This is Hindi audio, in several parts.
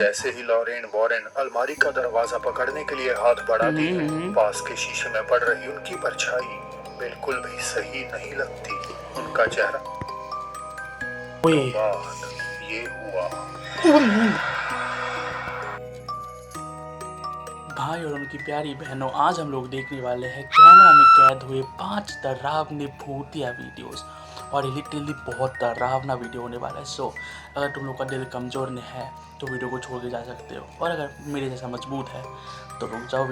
जैसे ही लॉरेन वॉरेन अलमारी का दरवाजा पकड़ने के लिए हाथ बढ़ाती है, पास के शीशे में पड़ रही उनकी परछाई बिल्कुल भी सही नहीं लगती। उनका चेहरा तो बाद ये हुआ। भाई और उनकी प्यारी बहनों, आज हम लोग देखने वाले हैं कैमरा में कैद हुए 5 डरावने भूतिया वीडियोस। और ये लिटरली बहुत डरावना वीडियो होने वाला है। सो अगर तुम लोग का दिल कमज़ोर नहीं है तो वीडियो को छोड़ के जा सकते हो, और अगर मेरे जैसा मजबूत है तो रुक जाओ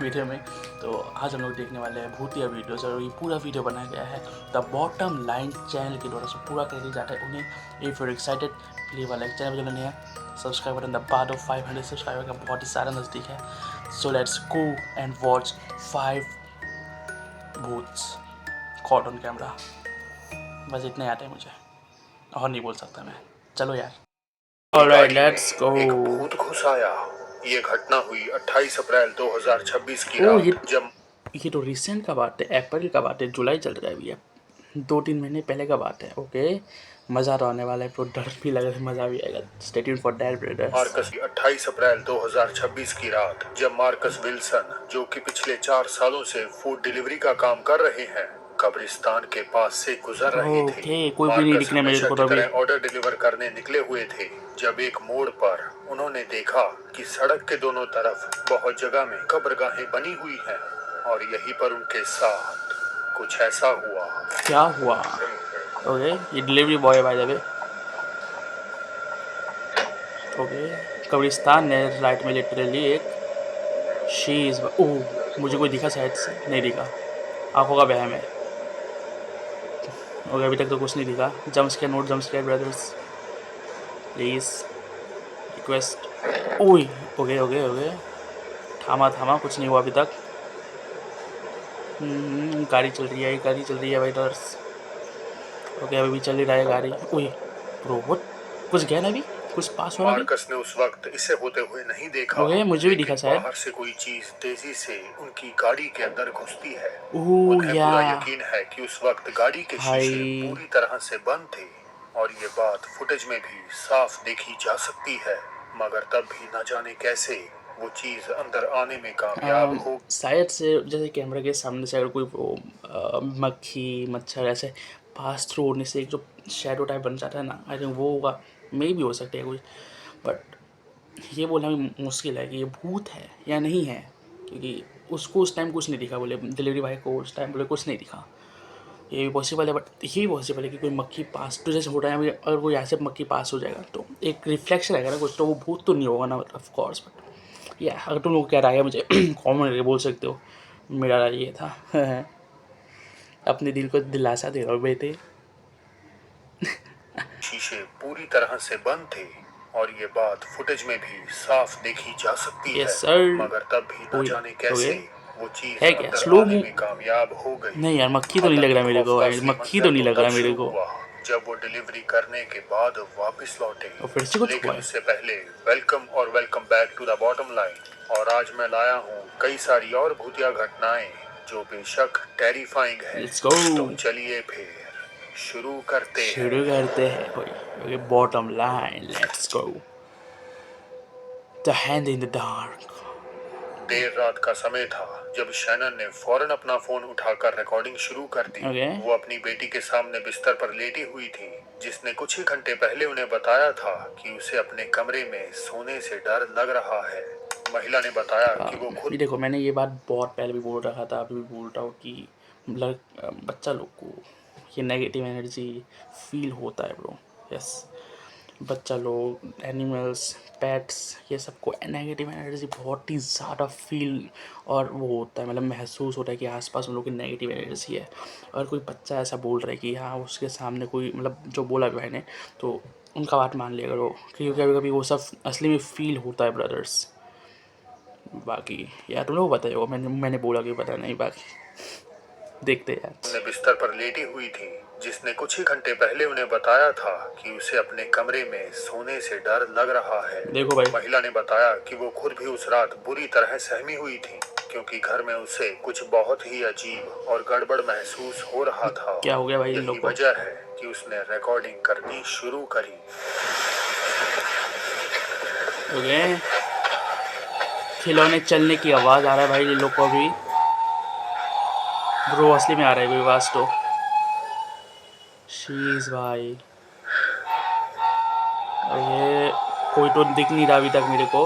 वीडियो में। तो आज हम लोग देखने वाले हैं भूतिया वीडियोस, और ये पूरा वीडियो बनाया गया है द बॉटम लाइन चैनल के द्वारा। सो पूरा क्रेडिट जाता है उन्हें। इफ यू एक्साइटेड प्लीज वाला चैनल जो नहीं है सब्सक्राइब बटन द बाद ऑफ 500 सब्सक्राइबर का बहुत ही सारा नज़दीक है। So let's go and watch 5 भूत्स कॉट ऑन कैमरा। बस इतने आते हैं मुझे, और नहीं बोल सकता मैं। चलो यार, ऑलराइट लेट्स गो। एक भूत घुस आया। ये घटना हुई 28 अप्रैल 2026 की रात। जब ये तो रिसेंट का बात है, अप्रैल का बात है, जुलाई चल रहा है अभी, 2-3 महीने पहले का बात है। ओके, मज़ा तो आने वाला है, तो डर भी लग रहा है, मज़ा भी आएगा। Stay tuned for that brothers. Marcus 28 अप्रैल 2026 की रात, जब मार्कस विल्सन, जो कि पिछले 4 सालों से फूड डिलीवरी का काम कर रहे हैं, कब्रिस्तान के पास से गुजर रहे थे। कोई भी नहीं दिखने मेरे को तो अभी। ऑर्डर डिलीवर करने निकले हुए थे जब एक मोड़ पर उन्होंने देखा कि सड़क के दोनों तरफ बहुत जगह में कब्रगाहें बनी हुई हैं, और यहीं पर उनके साथ कुछ ऐसा हुआ। क्या हुआ? ओके, ये डिलीवरी बॉय भाई जब ओके, कब्रिस्तान है राइट में, लिटरली एक शीज। ओह, मुझे कोई दिखा शायद से, नहीं दिखा, आंखों का वहम है। ओके, अभी तक तो कुछ नहीं दिखा। Jump scare, note jump scare brothers please, request. ओए ओके ओके ओके, थामा, कुछ नहीं हुआ अभी तक। गाड़ी चल रही है, गाड़ी चल रही है भाई डर्स। ओके, अभी भी चल ही रहा है गाड़ी। ओए ब्रो, व्हाट, कुछ गया ना अभी, कुछ पास हुआ ना अभी। मार्कस ने उस वक्त इसे होते हुए नहीं देखा। ओके, मुझे भी दिखा शायद। बाहर से कोई चीज तेजी से उनकी गाड़ी के अंदर घुसती है। ओह उन्हें या, पूरा यकीन है कि उस वक्त गाड़ी के शीशे भाई पूरी तरह से बंद थे, और ये बात फुटेज में भी साफ देखी जा सकती है। मगर तब भी न जाने कैसे वो चीज अंदर आने में कामयाब हो। शायद से जैसे कैमरा के सामने से अगर कोई मक्खी मच्छर ऐसे पास थ्रू होने से एक जो शेडो टाइप बन जाता है ना, आई थिंक वो होगा, मे भी हो सकता है कुछ। बट ये बोलना भी मुश्किल है कि ये भूत है या नहीं है, क्योंकि उसको उस टाइम कुछ नहीं दिखा, बोले डिलीवरी भाई को उस टाइम बोले कुछ नहीं दिखा। ये भी पॉसिबल है, बट ये भी पॉसिबल है कि कोई मक्खी पास तो जैसे हो रहा है, अगर कोई यहाँ से मक्खी पास हो जाएगा तो एक रिफ्लेक्शन रहेगा ना कुछ, तो वो भूत तो नहीं होगा ना, ऑफ कोर्स। बट या अगर तुम लोग क्या राय है मुझे कॉमेंट करके बोल सकते हो। मेरा राय ये था अपने दिल को दिलासा दे रहा हूँ बेटे। शीशे पूरी तरह से बंद थे, और ये बात फुटेज में भी साफ देखी जा सकती है। Yes sir. मगर तब भी न जाने कैसे वो चीज है क्या अंदर स्लो आने में कामयाब हो गई। नहीं यार, मक्खी तो नहीं लग रहा मेरे को, मक्खी तो नहीं लग रहा मेरे को। जब वो डिलीवरी करने के बाद वापस लौटे। और फिर से कुछ लेकिन हुआ है। उससे पहले welcome back to the bottom line. और आज मैं लाया हूँ कई सारी और भूतिया घटनाएं जो बेशक टेरिफाइंग है। Let's go। तो चलिए फिर शुरू करते हैं भाई। Bottom line, let's go. The hand in the dark. देर रात का समय था जब शैनन ने फौरन अपना फोन उठाकर रिकॉर्डिंग शुरू कर दी। वो अपनी बेटी के सामने बिस्तर पर लेटी हुई थी, जिसने कुछ ही घंटे पहले उन्हें बताया था कि उसे अपने कमरे में सोने से डर लग रहा है। महिला ने बताया कि वो खुद देखो, मैंने ये बात बहुत पहले भी बोल रखा था, अभी भी बोल रहा हूँ कि बच्चा लोग को ये नेगेटिव एनर्जी फील होता है ब्रो। यस, बच्चा लोग, एनिमल्स, पेट्स, ये सबको नेगेटिव एनर्जी बहुत ही ज़्यादा फील और वो होता है, मतलब महसूस होता है कि आसपास उन लोग की नेगेटिव एनर्जी है। और कोई बच्चा ऐसा बोल रहा है कि हाँ उसके सामने कोई, मतलब जो बोला भाई ने, तो उनका बात मान लिया करो, क्योंकि कभी कभी वो सब असली में फील होता है ब्रदर्स। बाकी यार तुम लोग बताइए, मैंने बोला कि पता नहीं बाकी। देखते यार। ने बिस्तर पर लेटी हुई थी, जिसने कुछ ही घंटे पहले उन्हें बताया था कि उसे अपने कमरे में सोने से डर लग रहा है। देखो भाई, महिला ने बताया कि वो खुद भी उस रात बुरी तरह सहमी हुई थी, क्योंकि घर में उसे कुछ बहुत ही अजीब और गड़बड़ महसूस हो रहा था। क्या हो गया भाई इन यही लोग को? वजह है कि उसने रिकॉर्डिंग करनी शुरू करी। ओके, खिलौने चलने की आवाज़ आ रहा है भाई इन लोग को अभी। ब्रो असली में आ रहा है भाई आवाज़ तो। शीज भाई, ये कोई तो दिख नहीं रहा अभी तक मेरे को।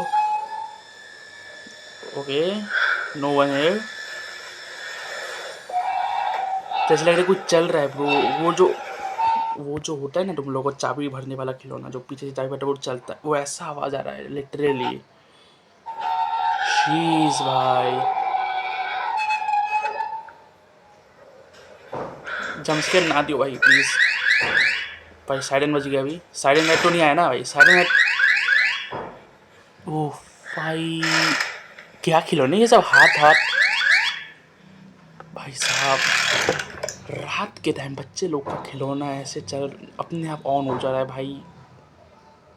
Okay, no one here. जैसे लग रहा है कुछ चल रहा है ब्रो। वो जो होता है ना तुम लोगों को चाबी भरने वाला खिलौना, जो पीछे से चाबी भरता है वो चलता है, वो ऐसा आवाज़ आ रहा है लिटरली। शीज भाई, जम्पस्केयर ना दियो भाई प्लीज़। भाई साइरन बज गया अभी। साइरन लाइट तो नहीं आया ना भाई? Siren light. ओह भाई, क्या खिलौने ये सब? हाथ हाथ भाई साहब, रात के टाइम बच्चे लोग का खिलौना ऐसे चल अपने आप ऑन हो जा रहा है भाई,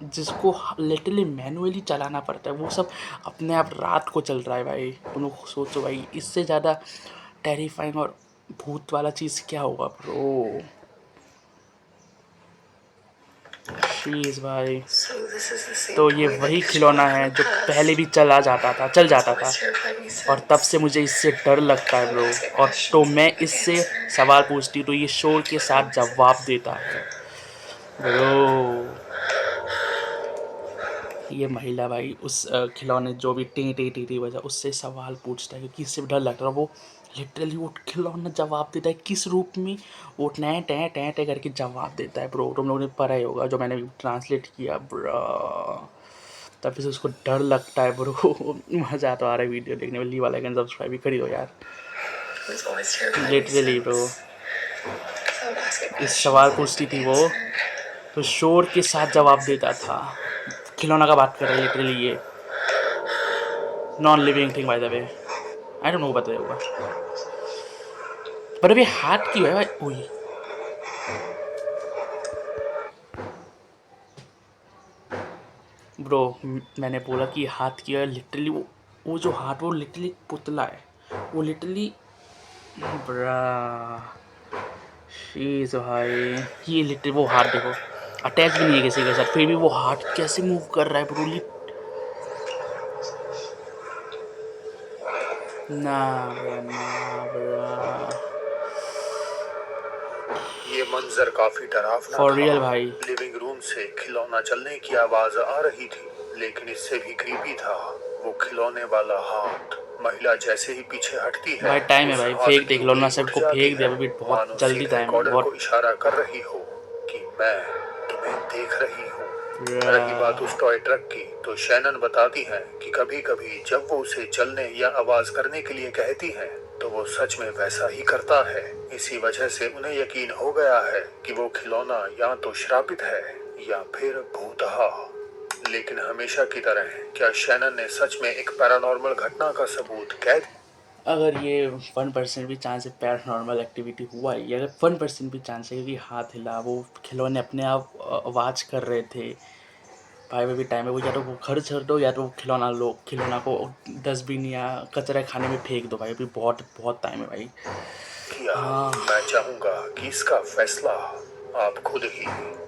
जिसको लिटरली मैनुअली चलाना पड़ता है वो सब अपने आप रात को चल रहा है भाई। तुम लोग सोचो भाई, इससे ज़्यादा टेरिफाइंग और भूत वाला चीज़ क्या होगा ब्रो? शीज भाई, तो ये वही खिलौना है जो पहले भी चल जाता था, और तब से मुझे इससे डर लगता है ब्रो। और तो मैं इससे सवाल पूछती हूँ तो ये शोर के साथ जवाब देता है ब्रो। ये महिला भाई उस खिलौने जो भी टी टी टी टी बजा उससे सवाल पूछता है, क्योंकि इससे डर लग रहा है। वो लिटरली वो खिलौना जवाब देता है किस रूप में? वो टै टै टै टै करके जवाब देता है ब्रो। तुम लोगों ने पढ़ा ही होगा जो मैंने ट्रांसलेट किया ब्रो। तब से उसको डर लगता है ब्रो। मज़ा तो आ रहा है वीडियो देखने में। लीव लाइक एंड सब्सक्राइब भी करी दो यार। लिटरली ब्रो, इस सवाल पूछती थी वो तो शोर के साथ जवाब देता था। खिलौना का बात कर रहे हैं लिटरली। ये non living thing by the way, I don't know बताया होगा। पर अभी हाथ क्यों है भाई? ओए ब्रो, मैंने बोला कि हाथ क्यों है। लिटरली वो जो हाथ, वो लिटरली पुतला है। वो लिटरली ब्रा, शीज भाई, ये लिटरली वो हाथ देखो, अटैच भी नहीं है किसी के साथ, फिर भी वो हाथ कैसे मूव कर रहा है ब्रो। ना ब्रा, ये मंजर काफी डरावना फॉर था। रियल भाई। लिविंग रूम से खिलौना चलने की आवाज आ रही थी, लेकिन इससे भी क्रीपी था वो खिलौने वाला हाथ। महिला जैसे ही पीछे हटती है भाई टाइम है उस भाई, हाथ फेंक की दे खिलौना, उंगली उठ सबको जाती फेंक दे है, अभी, बहुत मानो जल्दी सीधे टाइम है रिकॉर्डर को बहुत। इशारा कर रही हो कि मैं तुम्हें देख रही हूँ। रही बात उस टॉय ट्रक की, तो शैनन बताती है कि कभी कभी जब वो उसे चलने या आवाज करने के लिए कहती है तो वो सच में वैसा ही करता है। इसी वजह से उन्हें यकीन हो गया है कि वो खिलौना या तो श्रापित है या फिर भूतहा। लेकिन हमेशा की तरह क्या शैनन ने सच में एक पैरानॉर्मल घटना का सबूत कैद? अगर ये 1% भी चांस है पैरानॉर्मल एक्टिविटी हुआ है, ये अगर 1% भी चांस है, क्योंकि हाथ हिला, वो खिलौने अपने आप आवाज़ कर रहे थे भाई, में भी टाइम है। वो या तो वो घर छोड़ दो या तो खिलौना लो, खिलौना को डस्टबिन या कचरा खाने में फेंक दो भाई, अभी बहुत बहुत टाइम है भाई। मैं चाहूंगा कि इसका फैसला आप खुद ही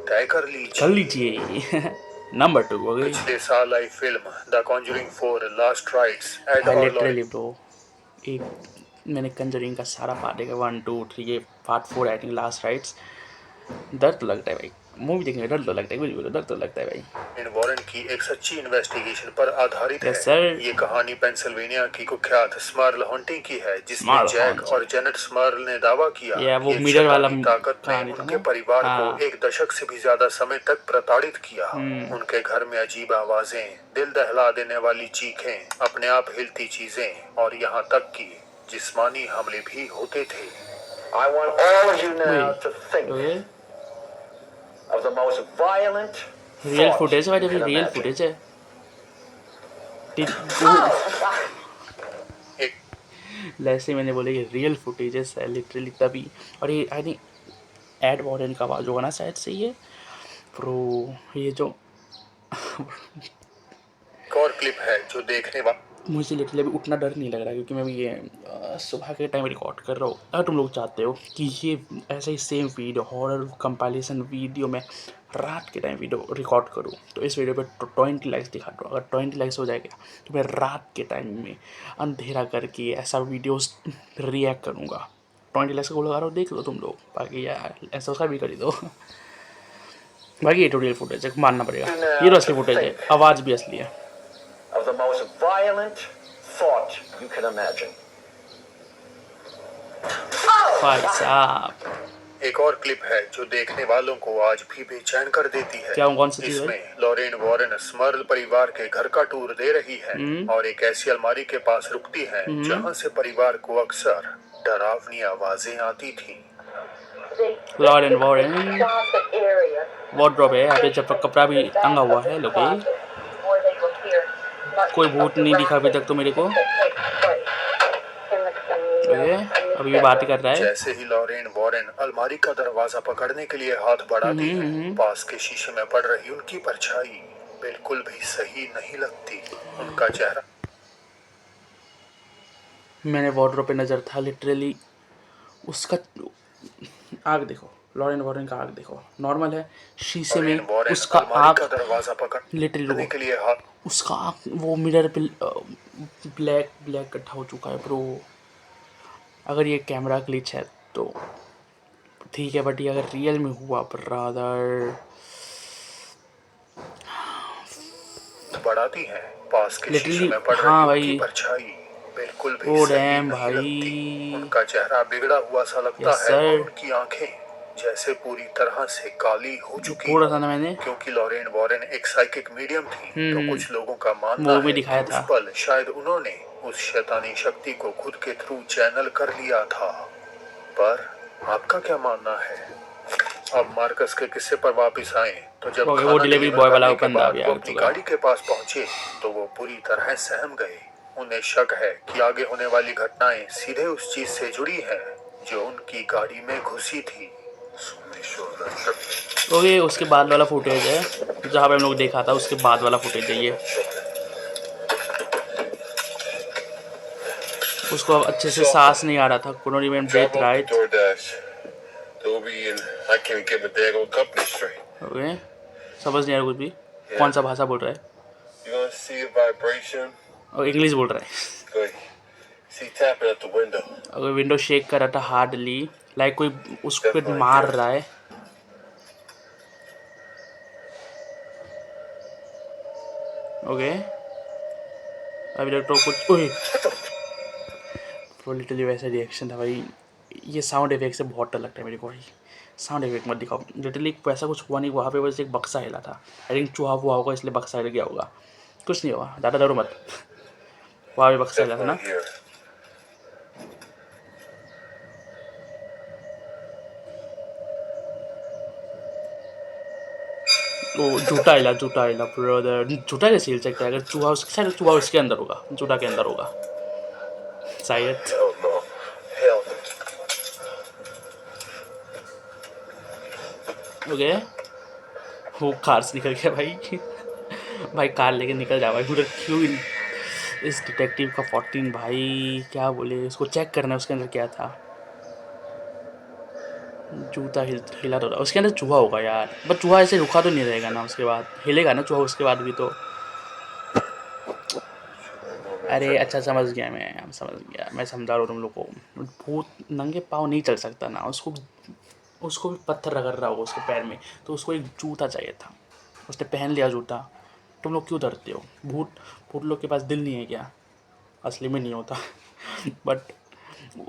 तय कर कर लीजिए। लीजिए। नंबर 2 हो गई पिछले साल आई film the conjuring 4 last rites at भाई ऑरलॉन। Literally bro. एक मैंने कंजरिंग का सारा पार्ट देखा, 1 2 3, ये part 4 I think last rites. डर तो लगता है भाई, मूवी देखने में डर तो लगता है, कुछ बोलो डर तो लगता है भाई। इन वारन की एक सच्ची इन्वेस्टिगेशन पर आधारित है। Yes sir. ये कहानी पेंसिल्वेनिया की कुख्यात स्मर्ल हंटिंग की है, जिसमें स्मॉल जैक हॉर्न्स, और जेनेट स्मर्ल ने दावा किया या वो कि एक मिरर वाला शैतानी ताकत ने कहानी था उनके ना? परिवार को हाँ। 1 दशक से भी ज्यादा समय तक प्रताड़ित किया। उनके घर में अजीब आवाजें, दिल दहला देने वाली चीखें, अपने आप हिलती चीजें और यहाँ तक कि जिस्मानी हमले भी होते थे। I want all of you now to think of the most violent real thought footage है you भाई, can रियल imagine. फुटेज है। जैसे मैंने बोला ये रियल फुटेजेस है लिटरली तभी। और ये आई थिंक एड वॉरेन का आवाज़ होगा ना शायद से ये प्रो ये जो एक और क्लिप है जो देखने मुझे लिटरली अभी उतना डर नहीं लग रहा क्योंकि मैं अभी ये सुबह के टाइम रिकॉर्ड कर रहा हूँ। अगर तुम लोग चाहते हो कि ये ऐसा ही same video horror compilation video में रात के टाइम वीडियो रिकॉर्ड करूँ तो इस वीडियो पे 20 लाइक्स दिखा दो। अगर 20 लाइक्स हो जाएगा तो मैं रात के टाइम में अंधेरा करके ऐसा वीडियोस रिएक्ट करूँगा। 20 लाइक्स को लगा रहा हूँ देख लो तुम लोग। बाकी यार ऐसा उसका भी कर ही दो। बाकी ये तो रियल फुटेज है मानना पड़ेगा। ये तो असली फुटेज है आवाज़ भी असली है। Of the most violent thought you can imagine. भाई साहब एक और क्लिप है जो देखने वालों को आज भी बेचैन कर देती है। क्या कौन सी चीज़ है? इसमें लॉरेन वॉरेन स्मर्ल परिवार के घर का टूर दे रही है और एक ऐसी अलमारी के पास रुकती है जहां से परिवार को अक्सर डरावनी आवाजें आती थी। लॉरेन वॉरेन वार्डरोब है यहाँ पे जब कपड़ा भी टंगा हुआ है लोग। कोई भूत नहीं दिखा अभी तक तो मेरे को। अभी भी बात कर रहा है। जैसे ही लॉरेन वॉरेन अलमारी का दरवाजा पकड़ने के लिए हाथ बढ़ाती है पास के शीशे में पड़ रही उनकी परछाई बिल्कुल भी सही नहीं लगती। उनका चेहरा मैंने वार्डरोब पे नज़र था लिटरली उसका आग देखो। लॉरेन वॉरेन का आग देखो नॉर्मल है शीशे में उसका आग का दरवाजा पकड़ने लिटरली के लिए हाथ उसका आग वो मिरर पे ब्लैक ब्लैक इकट्ठा हो चुका है ब्रो। अगर ये कैमरा ग्लिच है तो ठीक है बट ये अगर रियल में हुआ ब्रदर बढ़ाती है पास के शीशे में पड़ हाँ रही भाई उनकी परछाई बिल्कुल भी ओ सही डैम नहीं भाई लगती। उनका चेहरा बिगड़ा हुआ सा लगता Yes, है और sir. उनकी आंखें जैसे पूरी तरह से काली हो चुकी पूरा था ना मैंने क्योंकि लॉरेन वॉरेन एक साइकिक मीडियम थी तो कुछ लोगों का मानना वो में है दिखाया कि था। उस पल शायद उन्होंने उस शैतानी शक्ति को खुद के थ्रू चैनल कर लिया था। पर आपका क्या मानना है? अब मार्कस के किस्से पर वापस आए तो जब वो डिलीवरी बॉय वाला बंदा भी वो अपनी गाड़ी के पास पहुंचे तो वो पूरी तरह सहम गए। उन्हें शक है कि आगे होने वाली घटनाएं सीधे उस चीज से जुड़ी हैं जो उनकी गाड़ी में घुसी थी। ओके उसके बाद वाला फुटेज है जहाँ पे हम लोग देखा था उसके बाद वाला फुटेज है ये। उसको अब अच्छे से सांस नहीं आ रहा था couldn't even breathe right। Okay समझ नहीं आ रहा कुछ भी कौन सा भाषा बोल रहा है और इंग्लिश बोल रहा है। अगर विंडो शेक कर रहा था हार्डली लाइक कोई उसको मार रहा है। ओके अभी तक तो कुछ ओए लिटरली वैसा रिएक्शन था भाई। ये साउंड इफेक्ट से बहुत डर लगता है मेरे को भाई। साउंड इफेक्ट मत दिखाओ लिटरली वैसा कुछ हुआ नहीं। वहाँ पे बस एक बक्सा हिला था आई थिंक चूहा हुआ होगा इसलिए बक्सा हिल गया होगा। कुछ नहीं हुआ ज़्यादा डरो मत। वहाँ पे बक्सा हिला था ना। वो झूठा हिला ब्रदर। झूठा कैसे हिल सकता है अगर चूहा उसके शायद चूहा उसके अंदर होगा झूठा के अंदर होगा शायद। ओके वो कार से निकल गया भाई। भाई कार लेके निकल जा भाई उधर क्यों। इस डिटेक्टिव का 14 भाई क्या बोले उसको चेक करना है उसके अंदर क्या था। जूता हिला तो रहा उसके अंदर चूहा होगा यार बट चूहा ऐसे रुका तो नहीं रहेगा ना उसके बाद हिलेगा ना चूहा उसके बाद भी तो। अरे अच्छा समझ गया मैं समझा रहा हूँ तुम लोग को। भूत नंगे पाँव नहीं चल सकता ना उसको भी पत्थर रगड़ रहा होगा उसके पैर में तो उसको एक जूता चाहिए था। उसने पहन लिया जूता। तुम लोग क्यों डरते हो? भूत लोग के पास दिल नहीं है क्या? असली में नहीं होता। बट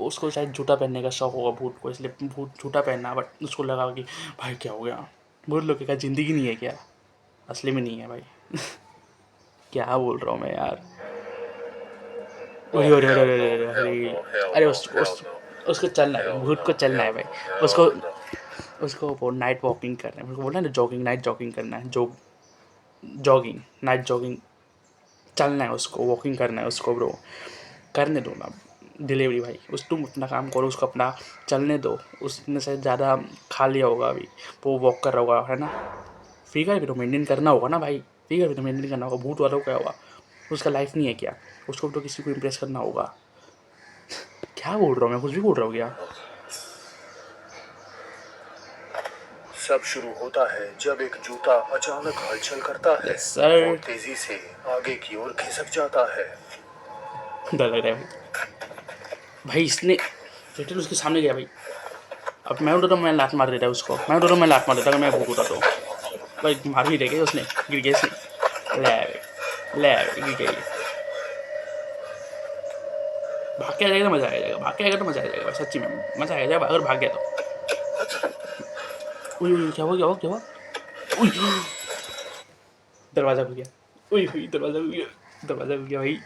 उसको शायद जूता पहनने का शौक होगा भूत को इसलिए भूत जूता पहना बट उसको लगा कि भाई क्या हो गया भूत लोग के क्या ज़िंदगी नहीं है क्या? असली में नहीं है भाई। क्या बोल रहा हूँ मैं यार। अरे उसको चलना है भूत को चलना है भाई। उसको वो नाइट वॉकिंग करना है। बोला ना जॉगिंग नाइट जॉगिंग करना है जॉगिंग नाइट जॉगिंग चलना है उसको वॉकिंग करना है उसको ब्रो। करने दो ना डिलीवरी भाई, तुम अपना काम करो, उसको अपना चलने दो, उसने से ज़्यादा खा लिया होगा अभी, वो वॉक कर रहा होगा, है ना। फिगर भी तो मेंटेन करना होगा ना भाई, फिगर भी तो मेंटेन करना होगा। भूत वालों क्या होगा, उसका लाइफ नहीं है क्या, उसको तो किसी को इम्प्रेस करना होगा। क्या बोल रहा हूँ मैं, कुछ भी बोल रहा हूँ क्या। सब शुरू होता है जब एक जूता अचानक हलचल करता है। Yes, sir. वो तेजी से आगे की ओर खिसक जाता है। डर लग रहा है भाई, इसने लिटरली उसके सामने गया भाई। अब मैं उठा तो मैं लात मार देता उसको, मैं उठा तो मैं लात मार देता, अगर मैं भूख उठा तो भाई मार ही देगा उसने, गिर गया इसने। ले गिर गया ये। भाग के आ जाएगा तो मजा आ जाएगा, भाग के आएगा तो मजा आ जाएगा भाई, सच्ची में मजा आ जाएगा अगर भाग गया तो। उई क्या हुआ, क्या हुआ, क्या हुआ। उई दरवाजा खुल गया, उई दरवाजा खुल गया, दरवाजा खुल गया भाई।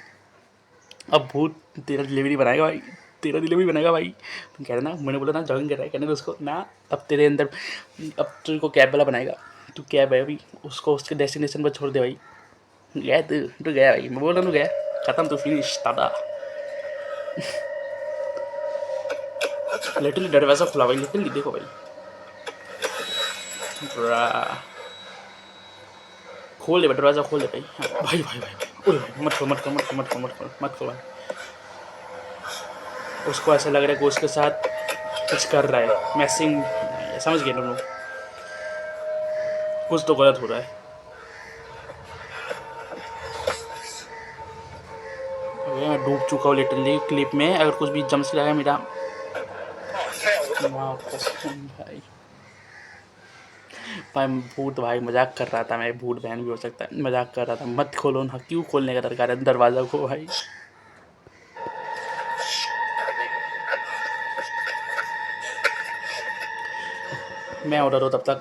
अब भूत तेरा डिलीवरी बनाएगा भाई, तेरा डिलीवरी बनाएगा भाई। तुम कह रहे ना, मैंने बोला ना जॉगिंग कर रहा है, कहने दो उसको ना। अब तेरे अंदर, अब तुझको कैब वाला बनाएगा। तू कैब है अभी, उसको उसके डेस्टिनेशन पर छोड़ दे भाई। गया तू गया भाई, मैं बोल रहा हूँ गया, खत्म, तू फिनिश टाटा। लिटरली दरवाजा खुला भाई, लिटरली देखो भाई, खोल दे भाई, दरवाजा खोल दे भाई। हाँ, भाई भाई भाई ओए भाई, मत खोल मत खोल मत खोल मत खोल मत खोल मत खोल भाई। उसको ऐसा लग रहा है कि उसके साथ कुछ कर रहा है, मैसिंग, समझ गए तुम लोग, कुछ तो गलत हो रहा है। मैं डूब चुका हूँ लिटरली क्लिप में, अगर कुछ भी जम्प लगाया मेरा भाई। भाई भूत भाई मजाक कर रहा था, मैं भूत बहन भी हो सकता है, मजाक कर रहा था, मत खोलो ना, क्यों खोलने का दरकार है दरवाज़ा को भाई। मैं उधर हूँ तब तक,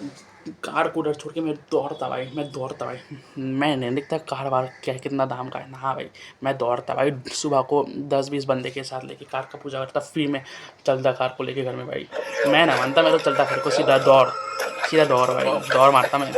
कार को उधर छोड़ के मैं दौड़ता भाई, मैं नहीं देखता कार वार क्या कितना दाम का है ना। हाँ भाई, मैं दौड़ता भाई, सुबह को 10-20 बंदे के साथ लेके कार का पूजा करता फ्री में, चलता कार को लेके घर में भाई। मैं ना मानता, मैं तो चलता फिर को सीधा दौड़ भाई, दौड़ मारता मैं।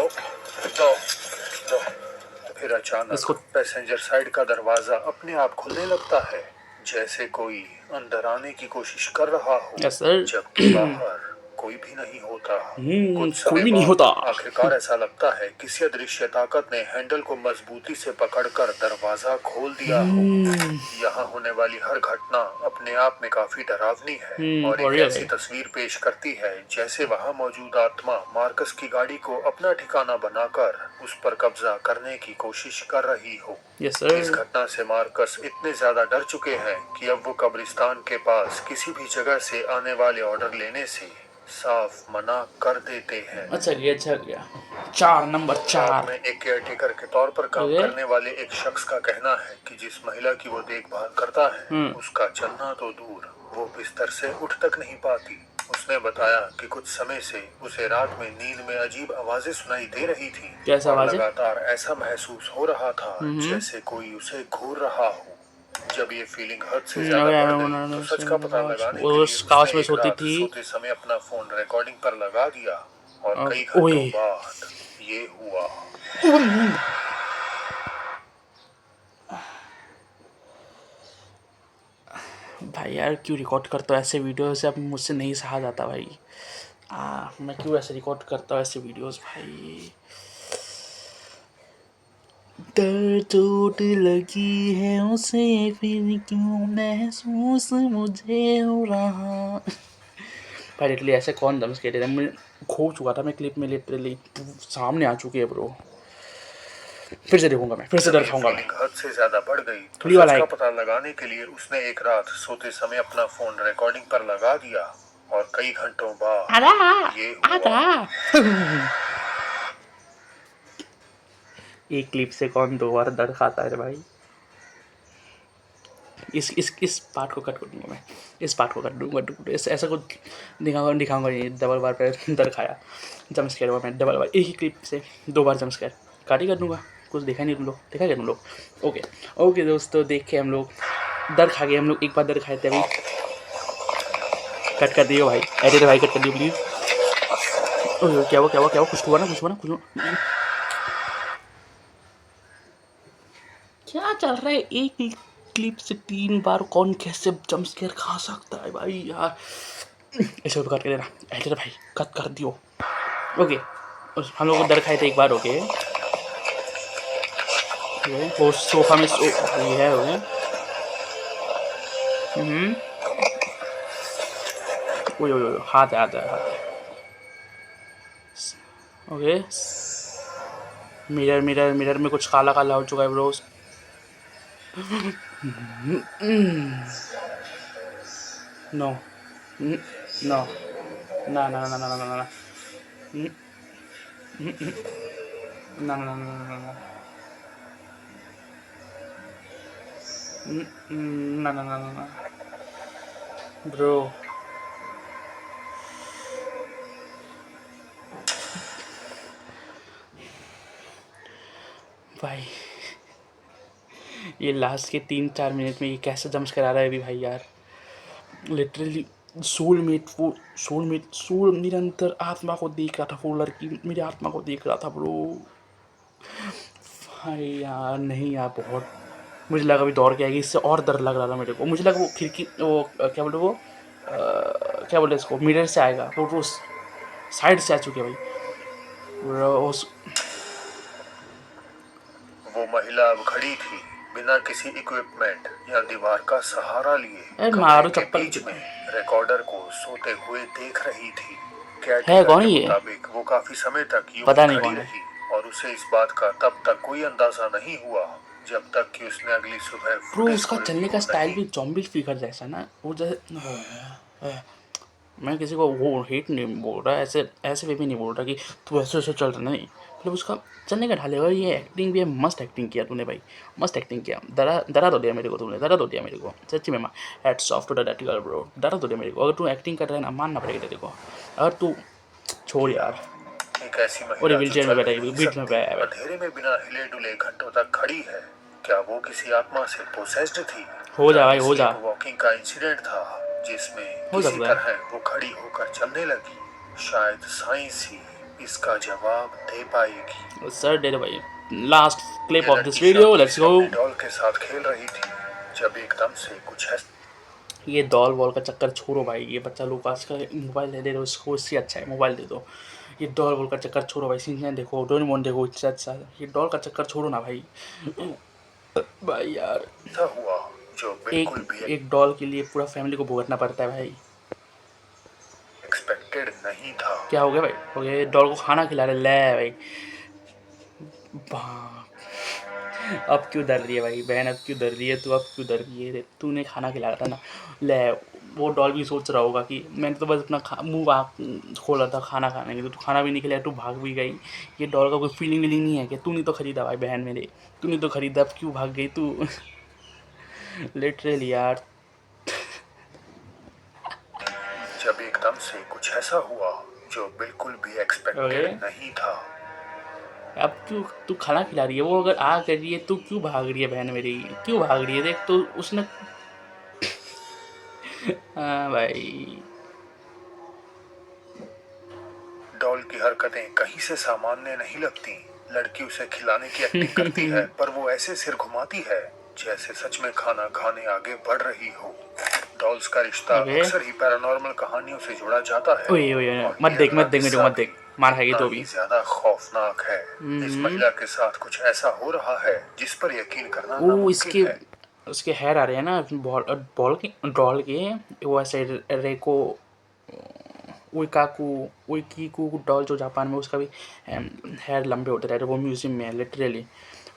फिर अचानक पैसेंजर साइड का दरवाजा अपने आप खुलने लगता है, जैसे कोई अंदर आने की कोशिश कर रहा हो। Yes sir. जबकि बाहर कोई भी नहीं होता। कुछ कोई समय भी नहीं बाद होता। आखिरकार ऐसा लगता है किसी अदृश्य ताकत ने हैंडल को मजबूती से पकड़कर दरवाजा खोल दिया हो। यहाँ होने वाली हर घटना अपने आप में काफी डरावनी है और एक ऐसी तस्वीर पेश करती है जैसे वहाँ मौजूद आत्मा मार्कस की गाड़ी को अपना ठिकाना बनाकर उस पर कब्जा करने की कोशिश कर रही हो। इस घटना से मार्कस इतने ज्यादा डर चुके हैं कि अब वो कब्रिस्तान के पास किसी भी जगह से आने वाले ऑर्डर लेने से साफ मना कर देते हैं। अच्छा गया 4 नंबर 4 में एक केयरटेकर के तौर पर काम करने वाले एक शख्स का कहना है कि जिस महिला की वो देखभाल करता है उसका चलना तो दूर, वो बिस्तर से उठ तक नहीं पाती। उसने बताया कि कुछ समय से उसे रात में नींद में अजीब आवाजें सुनाई दे रही थी। कैसा आवाजें? लगातार ऐसा महसूस हो रहा था जैसे कोई उसे घूर रहा हो। जब ये फीलिंग हद से ज्यादा बढ़ गई तो सच का पता लगाने के लिए काउच में सोती थी, सोते समय अपना फोन रिकॉर्डिंग पर लगा दिया और कई घंटों बाद ये हुआ। भाई यार क्यों रिकॉर्ड करता हूँ ऐसे वीडियो से, अब मुझसे नहीं सहा जाता भाई। मैं क्यों ऐसे रिकॉर्ड करता हूँ ऐसे वीडियोस भाई। दर्द चोट लगी है उसे फिर क्यों महसूस मुझे हो रहा। भाई लिटरली ऐसे कौन दम के थे, मैं खो चुका था मैं क्लिप में, लिटरली सामने आ चुकी है ब्रो। फिर से देखूंगा मैं, फिर से डर खाऊंगा मैं। हद से ज्यादा बढ़ गई तो इसका पता लगाने के लिए उसने एक रात सोते समय अपना फोन रिकॉर्डिंग पर लगा दिया और कई घंटों बाद ये हुआ। एक क्लिप से कौन 2 बार डर खाता है भाई। इस पार्ट को कट कर दूंगा मैं, इस पार्ट को कट दूंगा, ऐसा कुछ दिखाऊंगा नहीं। डबल बार पे डर खाया, जंप स्केयर हुआ मैं डबल बार, एक ही क्लिप से 2 बार जंप स्केयर काट ही कर दूंगा। कुछ देखा नहीं तुम लोग, देखा क्या तुम लोग? ओके दोस्तों, देखे हम लोग, डर खा गए हम लोग, एक बार डर खाए थे अभी। कट कर दियो भाई, एडिटर भाई कट कर दियो प्लीज़। क्या हुआ कुछ हुआ ना क्या चल रहा है? एक क्लिप से 3 बार कौन कैसे जंप स्केयर खा सकता है भाई यार। ऐसे करके देना ऐसे भाई कट कर दियो। ओके हम लोग को डर खाए थे एक बार। ओके वो सोफा में सो ये है। ओके ओए ओए हाथ है। ओके मिरर में कुछ काला काला हो चुका है ब्रो। नो नो ना ना ना ना ना ना ना ना ना ना ना ना ना ना ब्रो। भाई ये लास्ट के 3-4 मिनट में ये कैसे जंप्स करा रहा है अभी भाई यार। लिटरली सोल निरंतर आत्मा को देख रहा था। वो लड़की मेरी आत्मा को देख रहा था ब्रो। भाई यार नहीं यार बहुत मुझे लगा अभी दौड़ के आएगी। इससे और डर लग रहा था मेरे को। मुझे लगा वो खिड़की वो क्या बोलते वो क्या बोलते इसको मिरर से आएगा। वो साइड से आ चुके भाई ब्रो। वो महिला अब खड़ी थी बिना किसी इक्विपमेंट या दीवार का सहारा लिए मारो कमरे के चप्पल बीच में रिकॉर्डर को सोते हुए देख रही थी। है केयरटेकर कौन के ये मुताबिक वो काफी समय तक यूं पता ही नहीं खड़ी कौन है। रही और उसे इस बात का तब तक कोई अंदाजा नहीं हुआ जब तक कि उसने अगली सुबह ब्रो फुटेज उसका को चलने का रिव्यू स्टाइल नहीं। भी जॉम्बी फिगर जैसा ना वो जैसे मैं किसी को वो हेट नहीं बोल रहा ऐसे ऐसे वे भी नहीं बोल रहा कि तू ऐसे ऐसे चल रहा नहीं। मतलब उसका चलने का ढाले और ये एक्टिंग भी है। मस्त एक्टिंग किया तूने भाई मस्त एक्टिंग किया। डरा तो दिया मेरे को तूने डरा तो दिया मेरे को सच्ची में। Hats off to that girl bro. डरा तो दिया मेरे को। अगर तू एक्टिंग कर रहा है ना मानना पड़ेगा तेरे को। अगर तू छोड़ यार एक ऐसी और महिला व्हील जो चेयर में चल बैठा नहीं बीच में सकती बैठा है। अंधेरे में बिना हिले डुले घंटों तक खड़ी है। क्या वो किसी आत्मा से पोसेस्ड थी? हो जा भाई हो जा वॉकिंग का इंसिडेंट था जिसमें हो किसी सकता है तरह वो खड़ी होकर चलने लगी। शायद साइंस ही इसका जवाब दे पाएगी। सर दे दो भाई। लास्ट क्लिप ये ऑफ दिस लड़की वीडियो शांति लेट्स से गो। अपने डॉल के साथ खेल रही थी जब एकदम से कुछ ये डॉल वॉल का चक्कर छोड़ो भाई। ये बच्चा लोग आजकल मोबाइल दे दो उसको उससे अच्छा है मोबाइल दे दो। ये डॉल वॉल का चक्कर छोड़ो भाई। सीजन देखो डोरेमोन देखो इससे अच्छा। ये डॉल का चक्कर छोड़ो ना भाई। भाई यार ऐसा हुआ जो एक बिल्कुल भी एक डॉल के लिए पूरा फैमिली को भुगतना पड़ता है भाई। एक्सपेक्टेड नहीं था। क्या हो गया भाई हो गया डॉल को खाना खिला रहे ले भाई। अब क्यों डर रही है भाई बहन। अब क्यों डर रही है तू। अब क्यों डर रही है। तूने खाना खिलाया था ना ले। वो डॉल भी सोच रहा होगा कि मैंने तो बस अपना मुँह खोला था खाना खाने के। तो खाना भी नहीं खिलाया तू भाग भी गई। ये डॉल का कोई फीलिंग वीलिंग नहीं है कि तूने तो खरीदा भाई बहन मेरे। तूने तो खरीदा अब क्यों भाग गई तू। लिटरली यार जब एकदम से कुछ ऐसा हुआ जो बिल्कुल भी एक्सपेक्टेड नहीं था। अब क्यों तू खाना खिला रही है। वो अगर आ कर रही है तू क्यों भाग रही है बहन मेरी। क्यों भाग रही है देख तो उसने हाँ भाई डॉल की हरकतें कहीं से सामान्य नहीं लगती। लड़की उसे खिलाने की एक्टिंग करती है पर वो ऐसे सिर घुमाती है जैसे सच में खाना खाने आगे बढ़ रही हो। डॉल्स का रिश्ता अक्सर ही पैरानॉर्मल कहानियों से जुड़ा जाता है। ओए मत देख मेरे को मत देख मार खाएगी तो भी। ज्यादा खौफनाक है। इस महिला के साथ कुछ ऐसा हो रहा है जिस पर यकीन करना नामुमकिन है। उसके हेयर आ रहे हैं ना डॉल के वो ऐसे रेको उइकीकू डॉल जो जापान में उसका भी हेयर लंबे होते रहते वो म्यूजियम में है लिटरली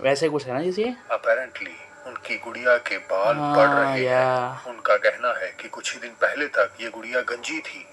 वैसे कुछ है ना जैसे। अपेरेंटली उनकी गुड़िया के बाल बढ़ रहे हैं। उनका कहना है कि कुछ ही दिन पहले तक ये गुड़िया गंजी थी।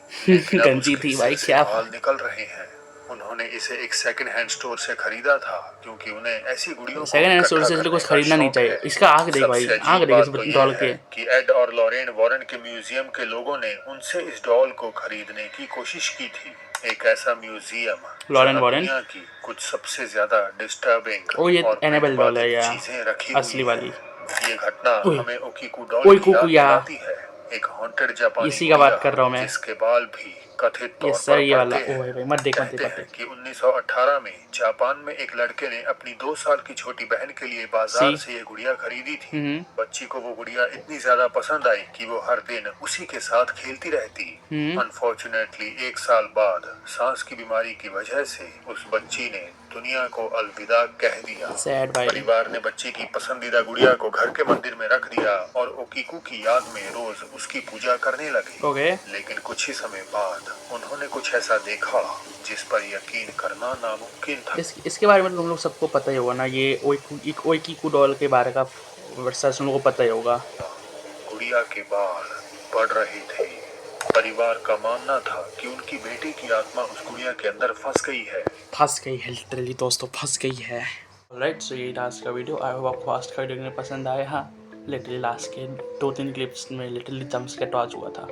गंजी थी भाई क्या बाल निकल रहे हैं। उन्होंने इसे एक सेकंड हैंड स्टोर से खरीदा था क्योंकि उन्हें ऐसी गुड़ियों सेकंड हैंड स्टोर से कुछ खरीदना नहीं चाहिए। इसका आंख देख भाई आंख देख इस डॉल के कि एड और लॉरेन वॉरेन के म्यूजियम के लोगों ने उनसे इस डॉल को खरीदने की कोशिश की थी। एक ऐसा म्यूजियम लॉरेन वॉरेन दुनिया की कुछ सबसे ज्यादा डिस्टर्बिंग और एनाबेल डॉल है या चीजें रखी असली वाली। ये घटना हमें ओकीकू डॉल की याद दिलाती है। एक हॉन्टेड जापानी इसी का बात कर रहा हूँ मैं। जिसके बाल भी कथित तौर यस सर, ये पर वाला। पढ़ते ओ हैं। भाई मत देख मत कहते देख मत हैं देख। कि 1918 में जापान में एक लड़के ने अपनी 2 साल की छोटी बहन के लिए बाजार See? से ये गुड़िया खरीदी थी। हम्म। बच्ची को वो गुड़िया इतनी ज्यादा पसंद आई कि वो हर दिन उसी के साथ खेलती रहती। अनफॉर्चुनेटली 1 साल बाद सांस की बीमारी की वजह से उस बच्ची ने दुनिया को अलविदा कह दिया। सैड भाई। परिवार ने बच्ची की पसंदीदा गुड़िया को घर के मंदिर में रख दिया और ओकीकू की याद में रोज उसकी पूजा करने लगे। ओके। लेकिन कुछ ही समय बाद उन्होंने कुछ ऐसा देखा जिस पर यकीन करना नामुमकिन था। इसके बारे में तुम लोग सबको पता ही होगा ना, ये ओईकीकू डॉल के बारे का सच तुम लोगों को पता ही होगा। गुड़िया के बाल बढ़ रहे थे। परिवार का मानना था कि उनकी बेटी की आत्मा उस गुड़िया के अंदर फंस गई है। लिटरली दोस्तों, फंस गई है। राइट, सो ये लास्ट का वीडियो। आई होप आपको फास्ट का वीडियो पसंद आया। हाँ, लिटरली लास्ट के 2-3 क्लिप्स में लिटरली जम्स के टॉच हुआ था।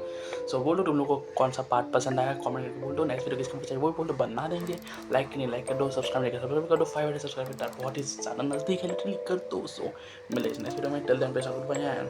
सो बोलो तुम लोग को कौन सा पार्ट पसंद आया, कमेंट करके बोल दो। नेक्स्ट वीडियो किसको चाहिए वो बोल दो, बना देंगे। लाइक नहीं लाइक कर दो, सब्सक्राइब नहीं कर सब्सक्राइब कर दो। 500 सब्सक्राइब बहुत ही ज़्यादा नज़दीक है, लिटरली कर दो। सो मिले इस नेक्स्ट वीडियो में। टिल देन पे सब गुड बाय एंड